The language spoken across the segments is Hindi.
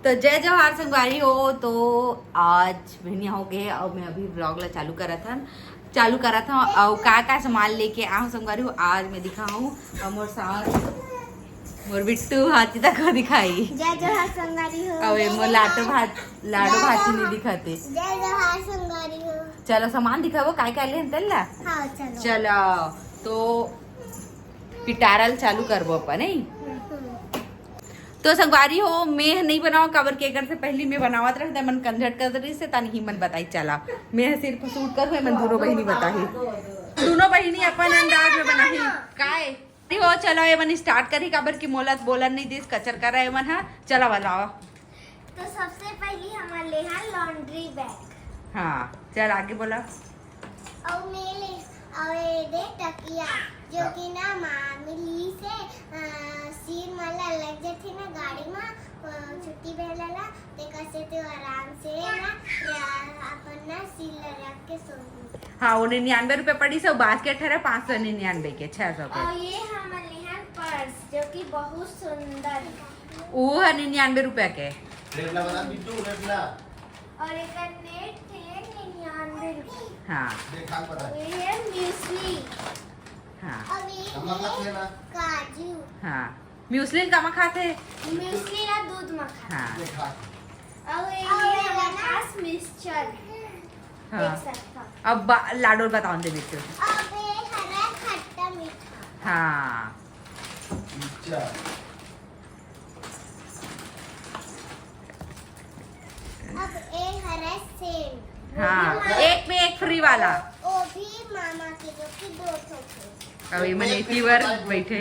तो जय जवाहर संगवारी हो। तो आज महीना हो गए और मैं अभी व्लॉग ला चालू करा था और का सामान लेके आऊँ संगवारी हो। आज मैं दिखाऊँ मोर साथ मोर बिट्टू हाथी तक को दिखाई। जय जवाहर संगवारी हो। और मोर लाडो भाती नहीं दिखाते। जय जवाहर संगवारी हो। चलो सामान दिखाओ काय काय ले तल्ला। हाँ चलो। चलो तो पिटारल चालू करबो अपन नहीं। तो संगवारी हो मैं नहीं बनाओ काबर के कर से पहली मैं बनावत रह मन कंझट कर रही से तन ही मन बताई चला मैं सिर्फ सूट कर मन दोनों बहिनी बताही दोनों बहिनी अपन अंदाज में बनाही काय हो। चलो ये मन स्टार्ट करी काबर की मोलत बोलन नहीं दिस कचर कर रहे मन। हाँ चला बताओ। तो सबसे पहले हमारे ले है लॉन्ड्री बैग। हाँ चल आगे बोला। और मेले और दे तकिया जो कि ना मामली से सिर मला लग जाती ना गाड़ी में छुट्टी बेला ते कैसे तो आराम से ना अपन ना सिर रख के सो। हाँ वो 99 रुपए पड़ी सब बास्केट है 599 के 600 के। और ये हमारे यहाँ पर्स जो कि बहुत सुंदर वो है 99 रुपए के। और एक नेट है 99 रुपए। हाँ और ये है म्यूस्ली। हाँ और ये है काजू। हाँ म्यूस्ली का खाते। म्यूस्ली या दूध मक्खन। हाँ और ये है हमारे पास मिक्सचर। हाँ देख सकते हो। अब लाडो बताओ दे बिट्टू। अब ये हरा खट्टा मीठा। हाँ अब ये हरा सेब। हाँ एक में एक फ्री वाला। वो भी मामा के जो कि 2 थे। अभी मैंने फीवर बैठे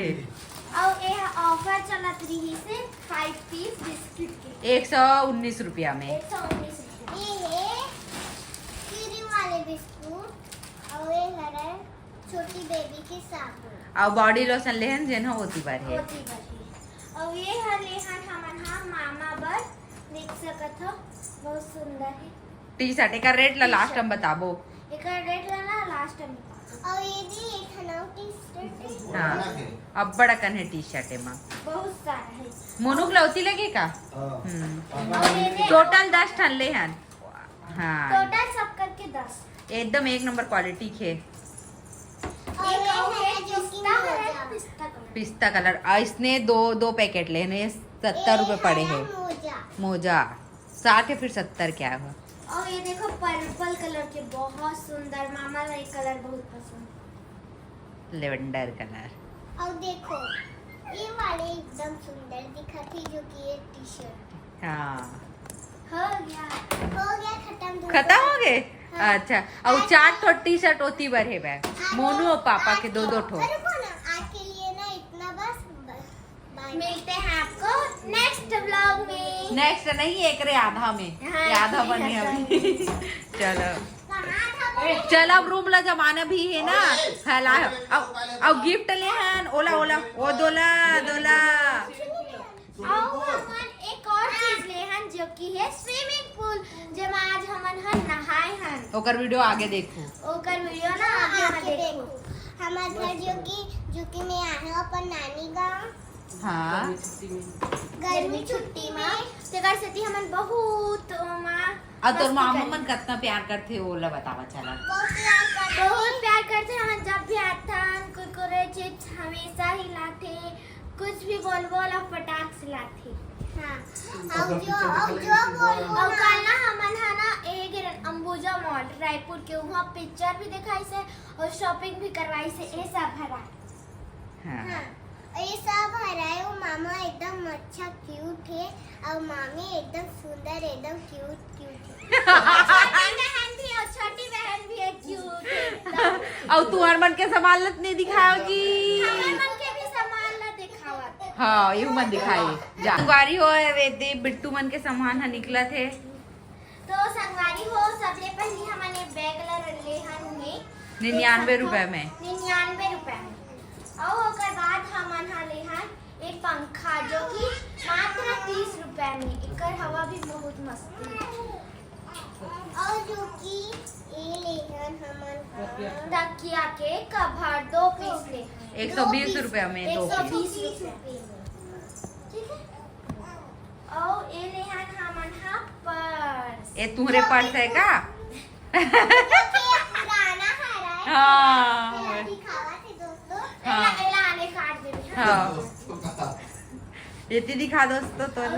और ये ऑफर चलत रही से 5 पीस बिस्किट के 119 रुपया में। 119 रुपए। ये है फ्री वाले बिस्कुट और ये हरा छोटी बेबी के साबुन और बॉडी लोशन लेहन जेन होती बार है। होती बची। और ये हले हमन हा मामा बर देख सकत हो बहुत सुंदर है। टी शर्ट का रेट ला लास्ट हम बताबो। एक रेट लाना लास्ट में। और ये भी एक हनाव टी शर्ट है। हाँ अब बड़ा कन है टी शर्ट है माँ बहुत सारा है। मोनू लौती लगेगा। और ये टोटल 10 ठन ले हन। हाँ टोटल सब करके 10। एकदम एक नंबर क्वालिटी के। और ये है पिस्ता है पिस्ता कलर। पिस्ता कलर और इसने दो पैकेट लेने 70 रुपए पड़े हैं। मोजा 60 या फिर 70 क्या है। और ये देखो पर्पल कलर के बहुत सुंदर मामा का ये कलर बहुत पसंद। Lavender colour. और देखो ये वाले एकदम सुंदर दिखती जो कि ये टी शर्ट हाँ हो गया खत्म। खत्म हो गए। अच्छा और 4 ठो टी शर्ट होती बर है बैग मोनू और पापा के 2-2 ठो। आज के लिए ना इतना बस। मिलते हैं आपको नेक्स्ट व्लॉग में। नेक्स्ट नहीं एक रे आधा में। हाँ, ये आधा बने अभी। चलो अब रूम ला जमाना भी है ना फैला अब गिफ्ट ले हन ओला ओ दोला और हमन एक और चीज ले हन जो कि है स्विमिंग पूल जेमा आज हमन हन नहाए हन। ओकर वीडियो आगे देखो। ओकर वीडियो ना आगे देखो। हमार घर जो कि मैं आए हूं अपन नानी गांव। हाँ गर्मी छुट्टी में तेकर सेती हमन बहुत और तोर मामा मन कितना प्यार करते ओला बतावा चला। बहुत प्यार करते हमन जब भी आथन कुरकुरे चिप्स हमेशा ही लाते कुछ भी बोल फटाक से लाते। हाँ और जो बोल और कल ना हमन है ना एक अंबुजा मॉल रायपुर के वहाँ पिक्चर भी दिखाई से और शॉपिंग भी करवाई से ये सब हरा। हाँ ये सब हराए वो मामा एकदम अच्छा क्यूट है और मामी एकदम सुंदर एकदम क्यूट छोटी बहन भी है क्यूट। और तू हर मन के संभालत नहीं दिखाओगी। मन के भी सामान ला दिखावत। हाँ यू मन दिखाई जा संगवारी हो दे बिट्टू मन के सामान हा निकला थे। तो संगवारी हो सबले पहले हमने बैग ला ले हन में 99 रुपए में। 99 रुपए में। और ओकर बाद हमन हा ले हन एक पंखा जो कि मात्र 30 रुपए में। एकर हवा भी बहुत मस्त है। और जो कि ये ले हन हमन तकिया के कवर 2 पीस ले 120 रुपए में 2 पीस। 120 रुपए। ठीक है। और ये ले हन ये तुम्हारे पर्स है का? पुराना हरा है। हाँ दिखावा थे दोस्तों। हाँ। एला आने काट दे। हाँ ये दिखा दोस्तों तो और ये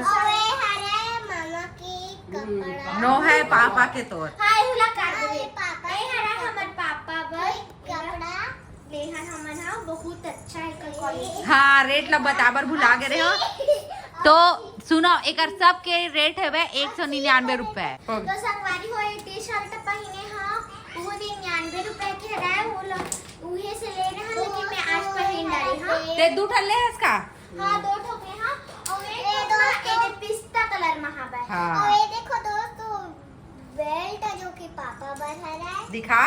हरा है मामा की कपड़ा। नो है पापा के तोर। हाँ एला काट दे। पापा ये हरा हमर पापा बस कपड़ा लेहन हमन हा बहुत अच्छा है क्वालिटी। हाँ रेट ला बराबर भुला गए रहे हो। तो सुनो एक सब के रेट है 199 रुपए। तो संगवारी हो टी शर्ट पहने हाँ वो 99 रुपए के है वो उहे से ले रहे हैं लेकिन मैं आज पहन डाली हाँ। ते दू ठन ले इसका। हाँ 2 ठोके हाँ और एक पिस्ता कलर में हाँ भाई। हाँ। और ये देखो दोस्तों बेल्ट जो कि पापा बना रहा है। दिखा।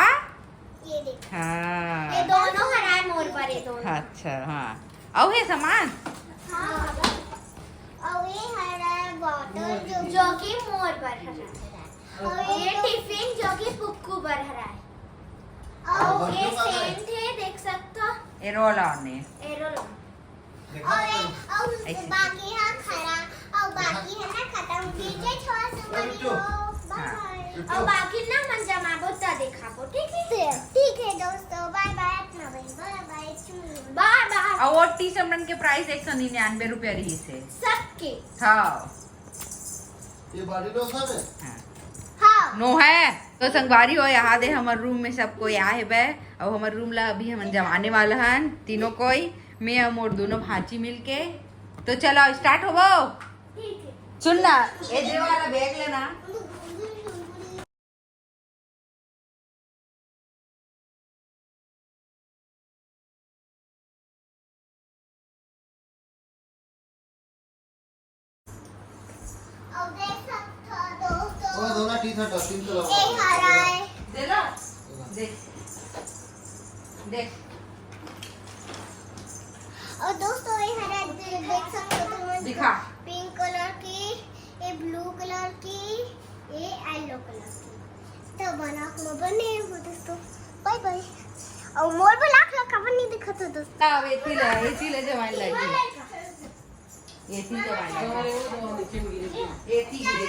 ये देखो। हाँ ये दोनों हरा है मोर पर ये दोनों। अच्छा हाँ और है सामान। हाँ और ये हरा है बॉटल जो कि मोर पर हरा है। और ये टिफिन जो कि पुक्कू पर हरा है। और ये सेंट है देख सकते हो। ये रोल ऑन है। एरोलॉन। और बाकी हाँ खरा और बाकी है ना खत्म कीजिए छोड़ सुमनियो बाय। और बाकी ना मन जमा बोता दिखाबो ठीक है दोस्तों बाय बाय अपना बाय बाय। और वो टी शर्ट के प्राइस 199 रुपए रही से सबके। हाँ ये बॉडी लोशन है। हाँ नो है तो संगवारी हो यहाँ दे हमार रूम में सबको यहाँ है बे और हमार रूम ला अभी हम जमाने वाला हन तीनों कोई मैं और मोर दोनों भांची मिलके। तो चलो स्टार्ट हो वो। ठीक है। सुनना ये दे वाला बैग लेना। और देख सकते हो दोस्तों वो दोनों टी शर्ट तीन ये कलर हरा है। दे लो देख देख। और दोस्तों ये हरा देख सकते हो तुम दिखा। पिंक कलर की ये ब्लू कलर की ये येलो कलर की तो बना को बने हो दोस्तों बाय बाय। और मोर भी लाख खबर नहीं दिखा था दोस्तों। अब एथी ले जमाने लगी एथी जमाने एथी गिरे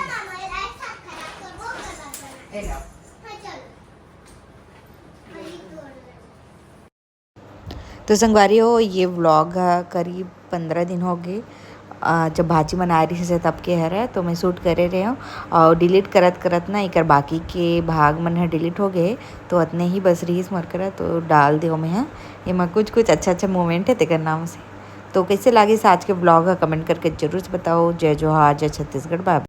ए लो। तो संगवारी हो ये व्लॉग करीब 15 दिन हो गए जब भाजी बना रही से तब के हर है तो मैं शूट करे रहे हूँ और डिलीट करत करत ना एक बाकी के भाग मन है डिलीट हो गए तो उतने ही बस रही मर कर तो डाल दो मैं हाँ ये मैं कुछ अच्छा मोमेंट है तेकर नाम से। तो कैसे लगी आज के ब्लॉग कमेंट करके जरूर बताओ। जय जोहार जय छत्तीसगढ़ बाय।